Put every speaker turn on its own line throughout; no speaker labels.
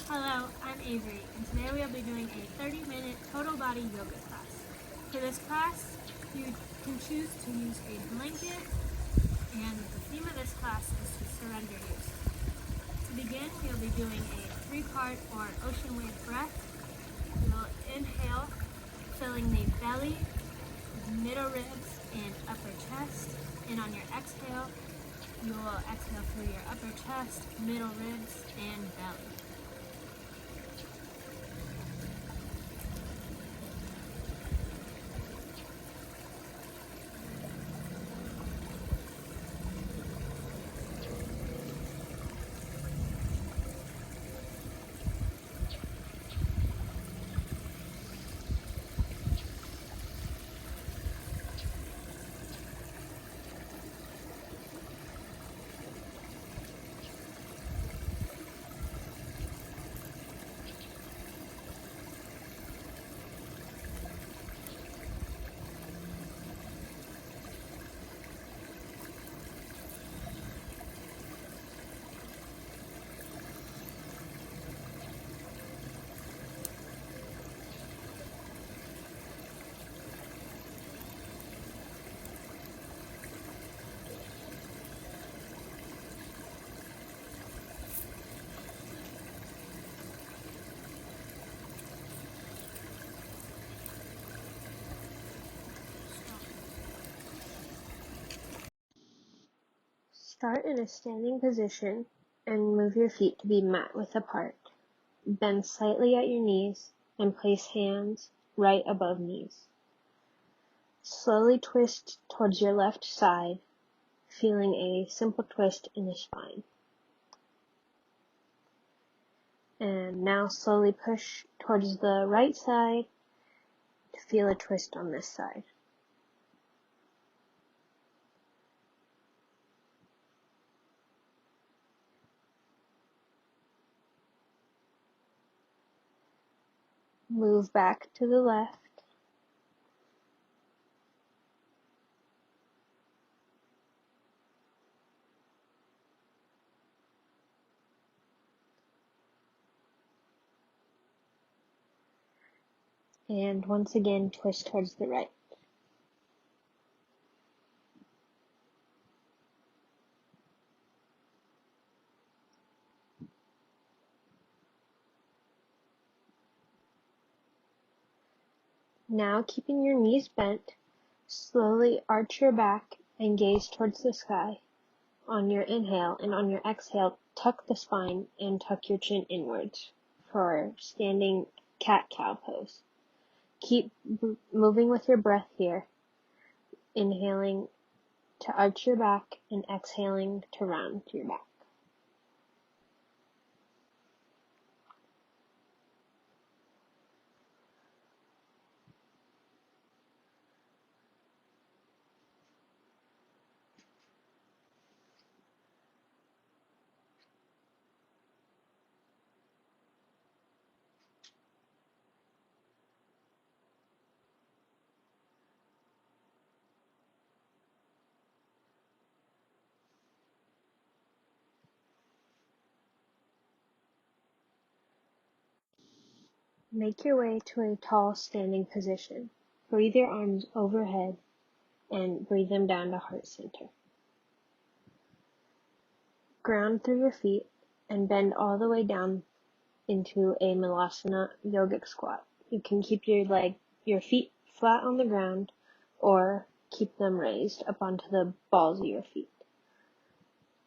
Hello, I'm Avery, and today we'll be doing a 30-minute total body yoga class. For this class, you can choose to use a blanket, and the theme of this class is to surrender use. To begin, we'll be doing a 3-part or ocean wave breath. You'll inhale, filling the belly, middle ribs, and upper chest, and on your exhale, you will exhale through your upper chest, middle ribs, and belly. Start in a standing position and move your feet to be mat width apart. Bend slightly at your knees and place hands right above knees. Slowly twist towards your left side, feeling a simple twist in the spine. And now slowly push towards the right side to feel a twist on this side. Move back to the left. And once again, twist towards the right. Now, keeping your knees bent, slowly arch your back and gaze towards the sky. On your inhale and on your exhale, tuck the spine and tuck your chin inwards for standing cat-cow pose. Keep moving with your breath here, inhaling to arch your back and exhaling to round your back. Make your way to a tall standing position. Breathe your arms overhead and breathe them down to heart center. Ground through your feet and bend all the way down into a Malasana yogic squat. You can keep your feet flat on the ground or keep them raised up onto the balls of your feet.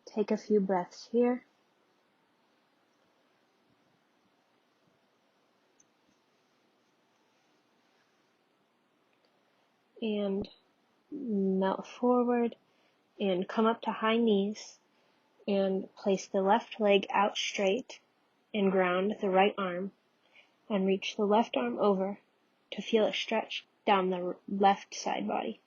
Take a few breaths here. And melt forward and come up to high knees and place the left leg out straight and ground the right arm and reach the left arm over to feel it stretch down the left side body.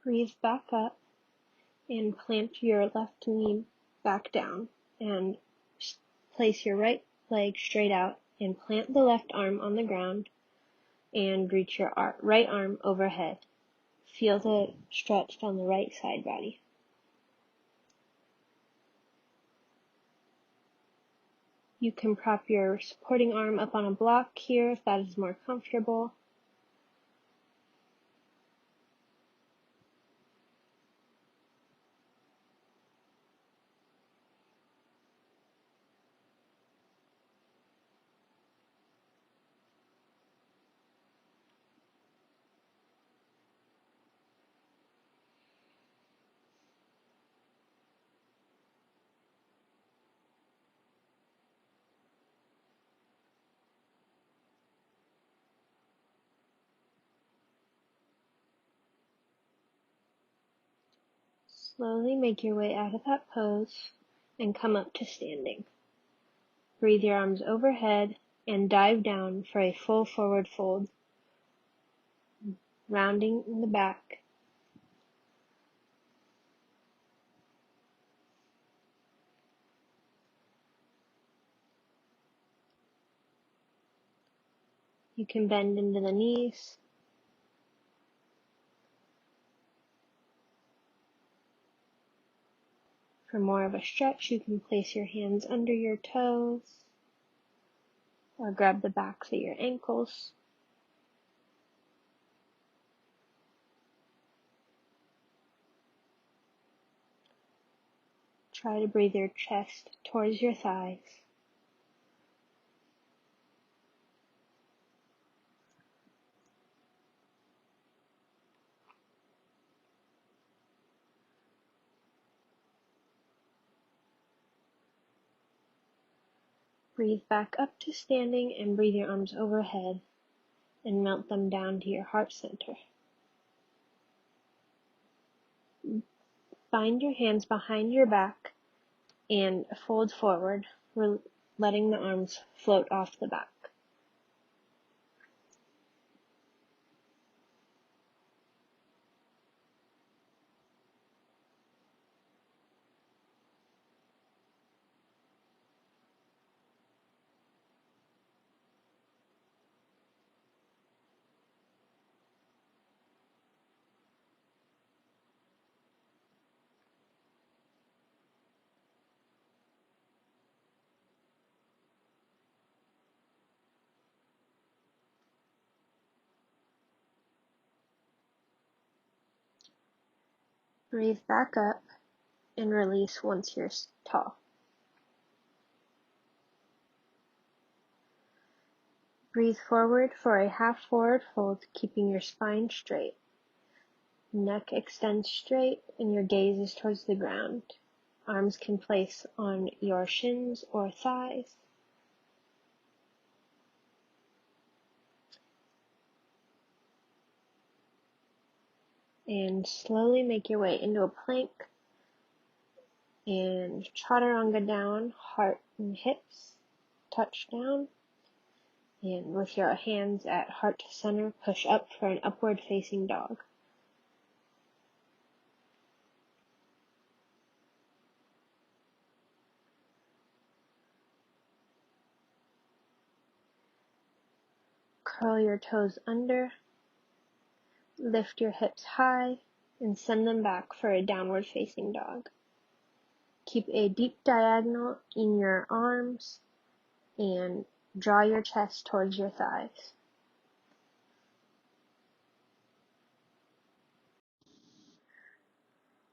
Breathe back up and plant your left knee back down and place your right leg straight out and plant the left arm on the ground and reach your right arm overhead. Feel the stretch on the right side body. You can prop your supporting arm up on a block here if that is more comfortable. Slowly make your way out of that pose and come up to standing. Breathe your arms overhead and dive down for a full forward fold, rounding in the back. You can bend into the knees. For more of a stretch, you can place your hands under your toes or grab the backs of your ankles. Try to breathe your chest towards your thighs. Breathe back up to standing and breathe your arms overhead and melt them down to your heart center. Bind your hands behind your back and fold forward, letting the arms float off the back. Breathe back up and release once you're tall. Breathe forward for a half forward fold, keeping your spine straight. Neck extends straight and your gaze is towards the ground. Arms can place on your shins or thighs. And slowly make your way into a plank and chaturanga down, heart and hips touch down. And with your hands at heart center, push up for an upward facing dog. Curl your toes under, lift your hips high, and send them back for a downward facing dog. Keep a deep diagonal in your arms and draw your chest towards your thighs.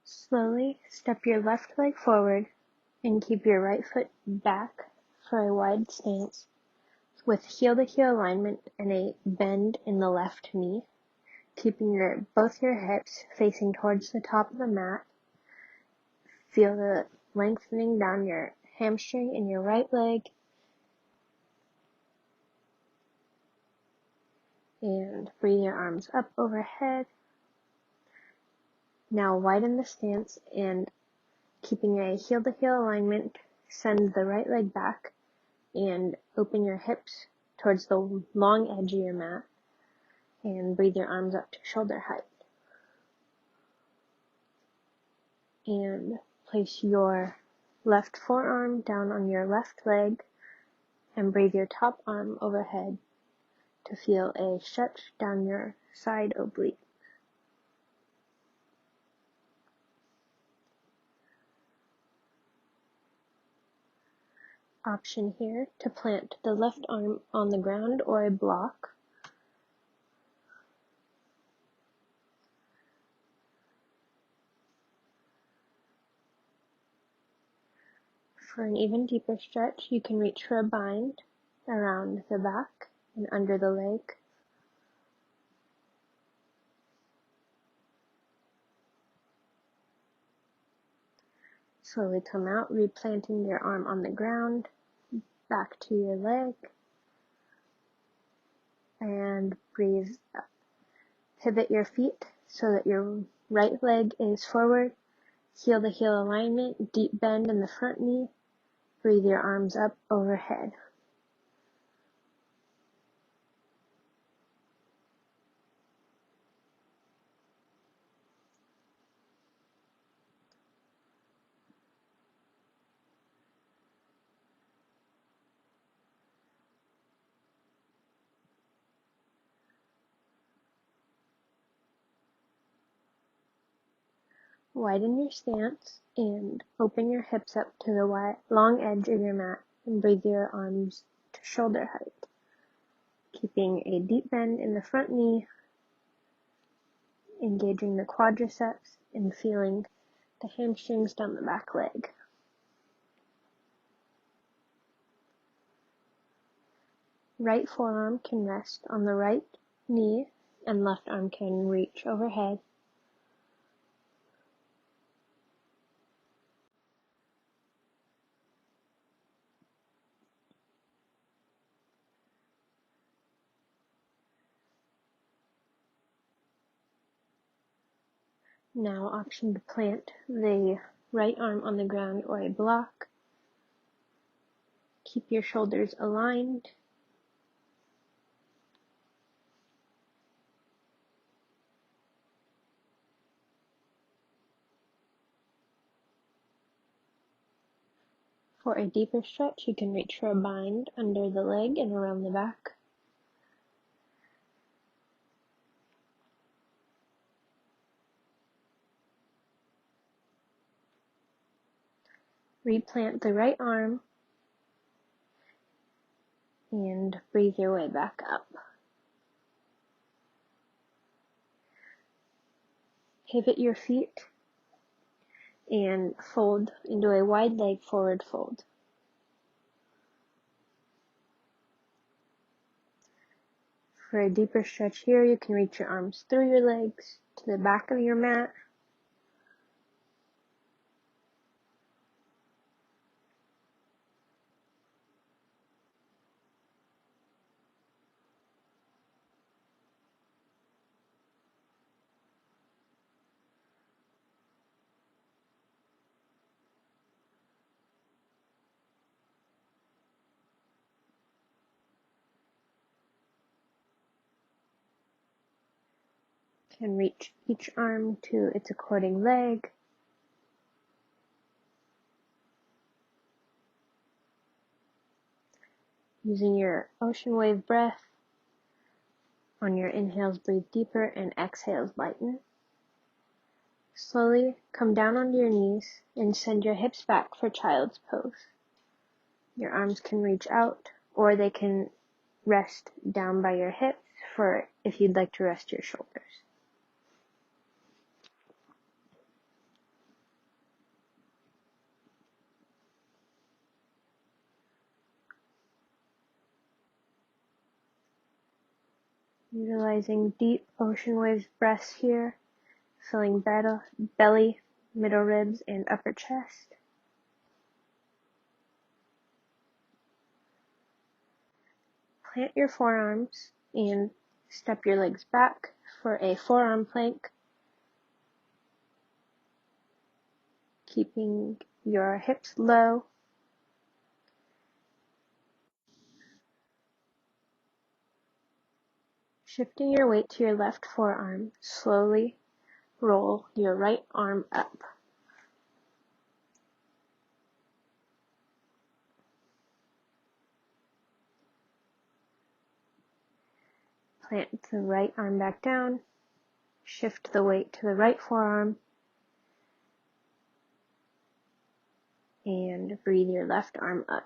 Slowly step your left leg forward and keep your right foot back for a wide stance with heel-to-heel alignment and a bend in the left knee, keeping both your hips facing towards the top of the mat. Feel the lengthening down your hamstring in your right leg, and breathe your arms up overhead. Now widen the stance and keeping a heel-to-heel alignment, send the right leg back and open your hips towards the long edge of your mat and breathe your arms up to shoulder height. and place your left forearm down on your left leg and breathe your top arm overhead to feel a stretch down your side oblique. Option here to plant the left arm on the ground or a block. For an even deeper stretch, you can reach for a bind around the back and under the leg. Slowly come out, replanting your arm on the ground, back to your leg, and breathe up. Pivot your feet so that your right leg is forward, heel to heel alignment, deep bend in the front knee, breathe your arms up overhead. Widen your stance and open your hips up to the long edge of your mat and breathe your arms to shoulder height, keeping a deep bend in the front knee, engaging the quadriceps and feeling the hamstrings down the back leg. Right forearm can rest on the right knee and left arm can reach overhead. Now option to plant the right arm on the ground or a block. Keep your shoulders aligned. For a deeper stretch, you can reach for a bind under the leg and around the back. Replant the right arm and breathe your way back up. Pivot your feet and fold into a wide leg forward fold. For a deeper stretch here, you can reach your arms through your legs to the back of your mat. Can reach each arm to its according leg. Using your ocean wave breath, on your inhales breathe deeper and exhales lighten. Slowly come down onto your knees and send your hips back for child's pose. Your arms can reach out or they can rest down by your hips for if you'd like to rest your shoulders. Utilizing deep ocean waves breaths here, filling belly, middle ribs, and upper chest. Plant your forearms and step your legs back for a forearm plank, keeping your hips low. Shifting your weight to your left forearm, slowly roll your right arm up. Plant the right arm back down, shift the weight to the right forearm, and breathe your left arm up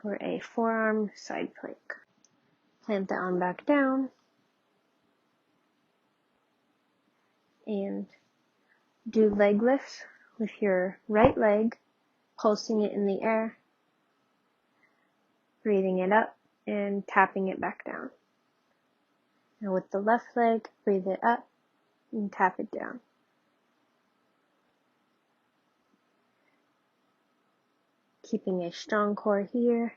for a forearm side plank. Plant the arm back down, and do leg lifts with your right leg, pulsing it in the air, breathing it up, and tapping it back down. Now with the left leg, breathe it up and tap it down. Keeping a strong core here.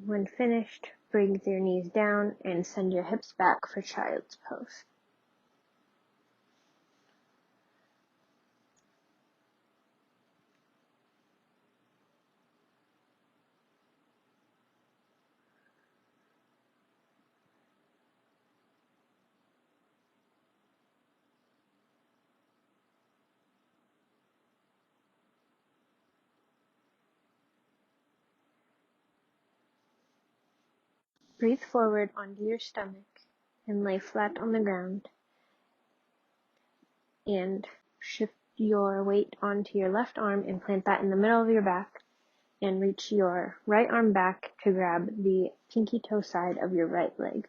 When finished, bring your knees down and send your hips back for child's pose. Breathe forward onto your stomach and lay flat on the ground, and shift your weight onto your left arm and plant that in the middle of your back, and reach your right arm back to grab the pinky toe side of your right leg.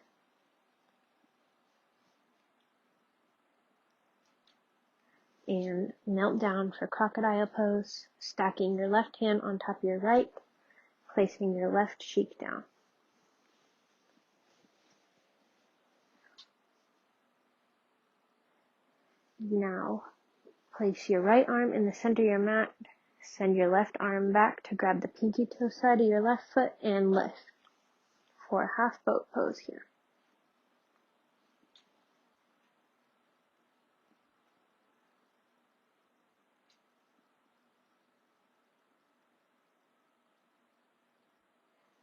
And melt down for crocodile pose, stacking your left hand on top of your right, placing your left cheek down. Now, place your right arm in the center of your mat, send your left arm back to grab the pinky toe side of your left foot, and lift for a half boat pose here.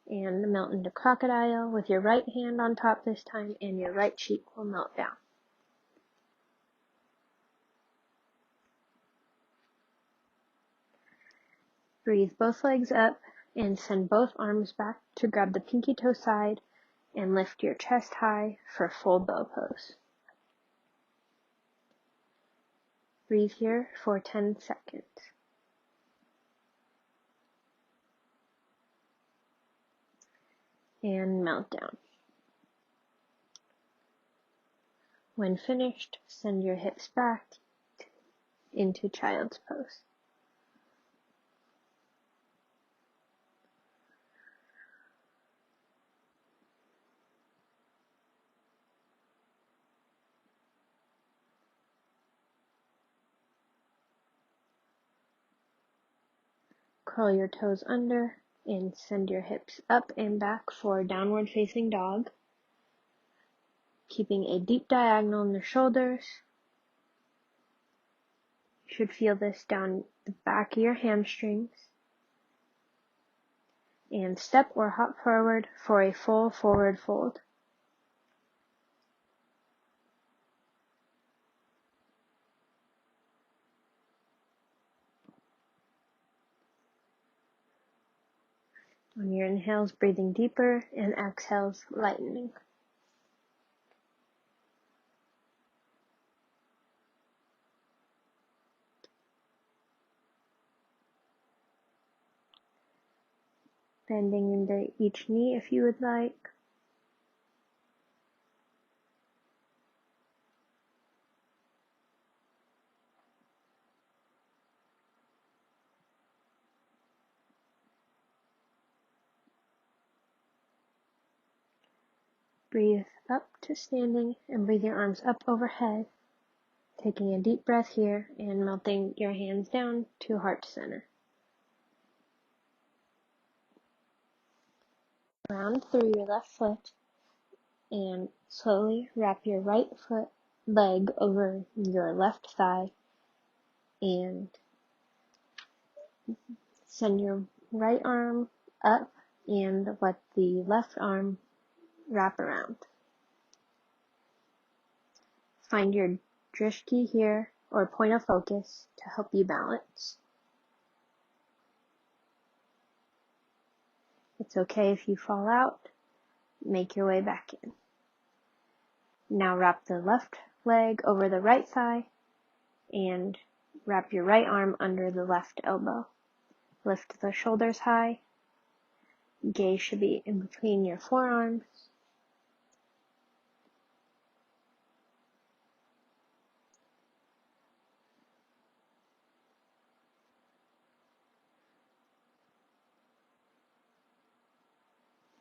And melt into crocodile with your right hand on top this time, and your right cheek will melt down. Breathe both legs up and send both arms back to grab the pinky toe side and lift your chest high for full bow pose. Breathe here for 10 seconds. And melt down. When finished, send your hips back into child's pose. Curl your toes under and send your hips up and back for downward facing dog, keeping a deep diagonal in the shoulders. You should feel this down the back of your hamstrings. And step or hop forward for a full forward fold. On your inhales, breathing deeper, and exhales, lightening. Bending into each knee if you would like. Breathe up to standing and breathe your arms up overhead, taking a deep breath here and melting your hands down to heart center. Round through your left foot and slowly wrap your right foot leg over your left thigh and send your right arm up and let the left arm wrap around. Find your drishti here, or point of focus, to help you balance. It's okay if you fall out. Make your way back in. Now wrap the left leg over the right thigh and wrap your right arm under the left elbow. Lift the shoulders high. Gaze should be in between your forearms.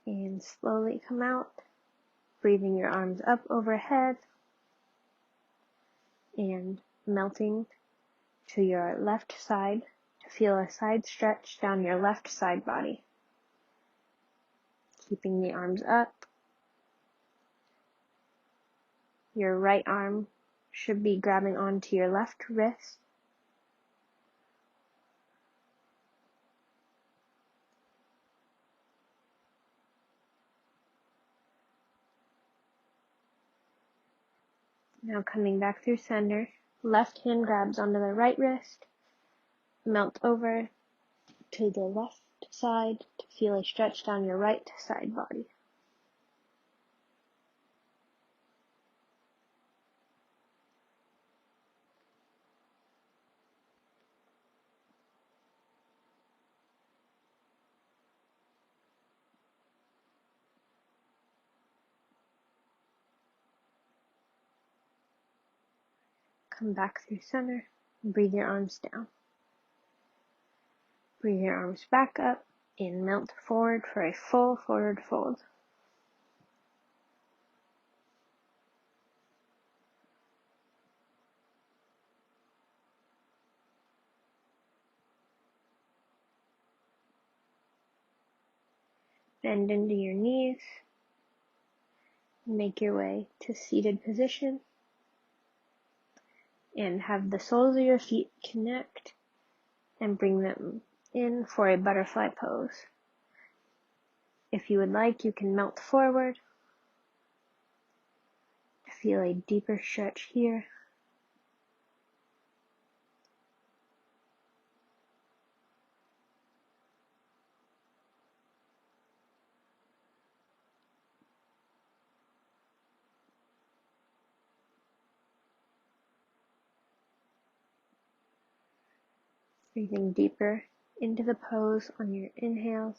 And slowly come out, breathing your arms up overhead and melting to your left side to feel a side stretch down your left side body. Keeping the arms up. Your right arm should be grabbing onto your left wrist. Now coming back through center, left hand grabs onto the right wrist, melt over to the left side to feel a stretch down your right side body. Come back through center, and breathe your arms down. Breathe your arms back up and melt forward for a full forward fold. Bend into your knees. Make your way to seated position and have the soles of your feet connect and bring them in for a butterfly pose. If you would like, you can melt forward to feel a deeper stretch here. Breathing deeper into the pose on your inhales.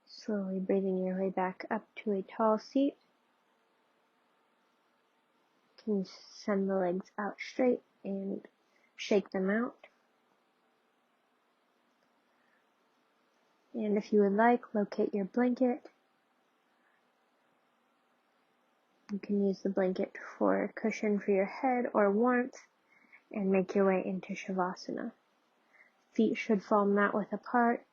Slowly breathing your way back up to a tall seat. You can send the legs out straight and shake them out. And if you would like, locate your blanket. You can use the blanket for a cushion for your head or warmth and make your way into Shavasana. Feet should fall mat width apart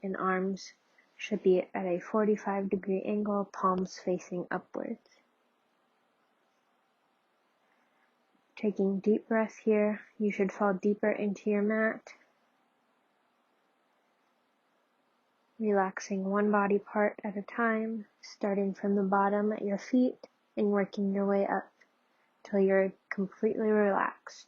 and arms should be at a 45-degree angle, palms facing upwards. Taking deep breaths here, you should fall deeper into your mat. Relaxing one body part at a time, starting from the bottom at your feet and working your way up till you're completely relaxed.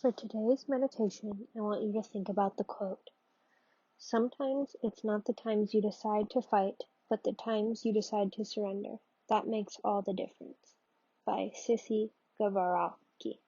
For today's meditation, I want you to think about the quote. Sometimes it's not the times you decide to fight, but the times you decide to surrender. That makes all the difference. By Sissy Gavaraki.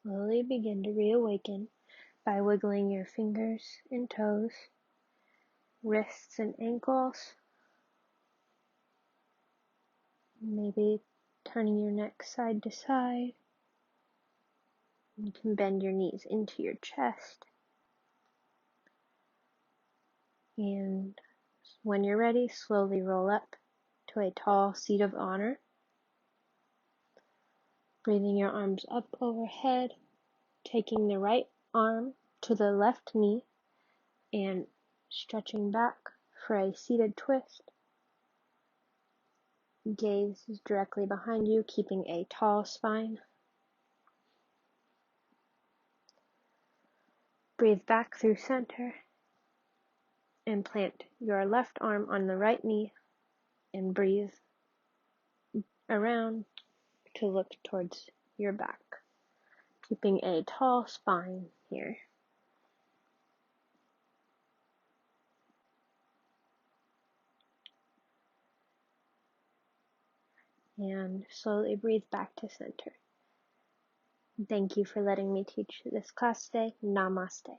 slowly begin to reawaken by wiggling your fingers and toes, wrists and ankles, maybe turning your neck side to side. You can bend your knees into your chest. And when you're ready, slowly roll up to a tall seat of honor. Breathing your arms up overhead, taking the right arm to the left knee and stretching back for a seated twist. Gaze is directly behind you, keeping a tall spine. Breathe back through center and plant your left arm on the right knee and breathe around to look towards your back, keeping a tall spine here. And slowly breathe back to center. Thank you for letting me teach this class today. Namaste.